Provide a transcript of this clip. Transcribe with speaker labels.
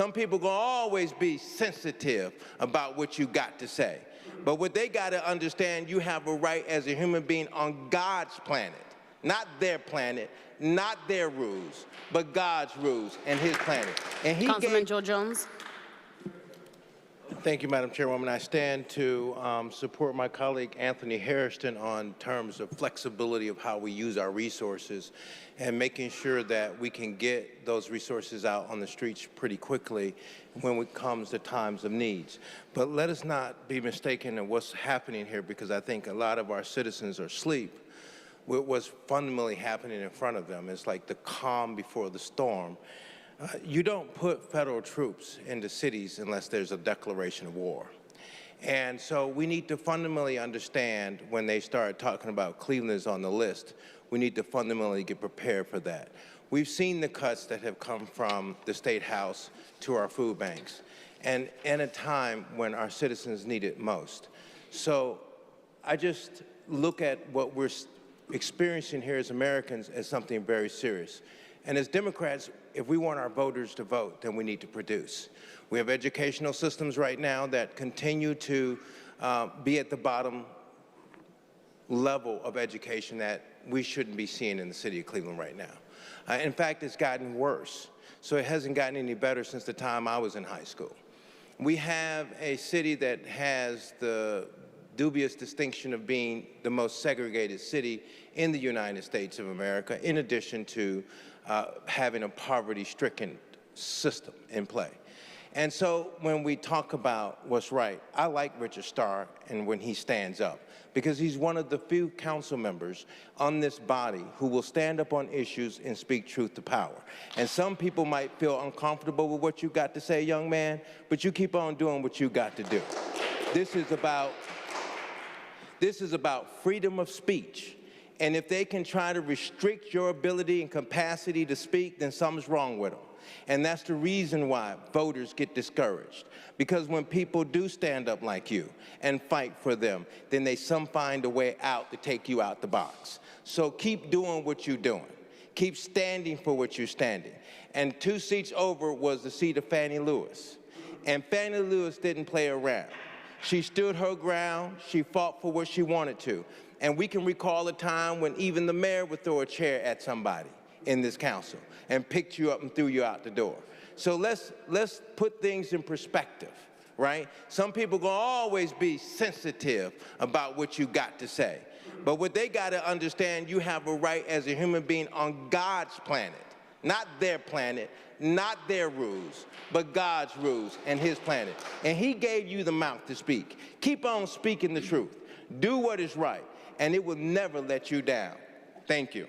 Speaker 1: Some people gonna always be sensitive about what you got to say. But what they gotta understand, you have a right as a human being on God's planet, not their planet, not their rules, but God's rules and his planet. And he
Speaker 2: Councilman Joe Jones.
Speaker 1: Thank you, Madam Chairwoman. I stand to support my colleague Anthony Hairston on terms of flexibility of how we use our resources and making sure that we can get those resources out on the streets pretty quickly when it comes to times of needs. But let us not be mistaken in what's happening here, because I think a lot of our citizens are asleep with what's fundamentally happening in front of them. It's like the calm before the storm. You don't put federal troops into cities unless there's a declaration of war. And so we need to fundamentally understand when they start talking about Cleveland is on the list, we need to fundamentally get prepared for that. We've seen the cuts that have come from the State House to our food banks, and in a time when our citizens need it most. So I just look at what we're experiencing here as Americans as something very serious. And as Democrats, if we want our voters to vote, then we need to produce. We have educational systems right now that continue to be at the bottom level of education that we shouldn't be seeing in the city of Cleveland right now. In fact, it's gotten worse. So it hasn't gotten any better since the time I was in high school. We have a city that has the dubious distinction of being the most segregated city in the United States of America, in addition to having a poverty-stricken system in play. And so when we talk about what's right, I like Richard Starr and when he stands up, because he's one of the few council members on this body who will stand up on issues and speak truth to power. And some people might feel uncomfortable with what you got to say, young man, but you keep on doing what you got to do. This is about freedom of speech. And if they can try to restrict your ability and capacity to speak, then something's wrong with them. And that's the reason why voters get discouraged. Because when people do stand up like you and fight for them, then they find a way out to take you out the box. So keep doing what you're doing. Keep standing for what you're standing. And 2 seats over was the seat of Fannie Lewis. And Fannie Lewis didn't play around. She stood her ground. She fought for what she wanted to. And we can recall a time when even the mayor would throw a chair at somebody in this council and picked you up and threw you out the door. So let's put things in perspective, right? Some people gonna always be sensitive about what you got to say. But what they gotta understand, you have a right as a human being on God's planet, not their planet, not their rules, but God's rules and his planet. And he gave you the mouth to speak. Keep on speaking the truth. Do what is right, and it will never let you down. Thank you.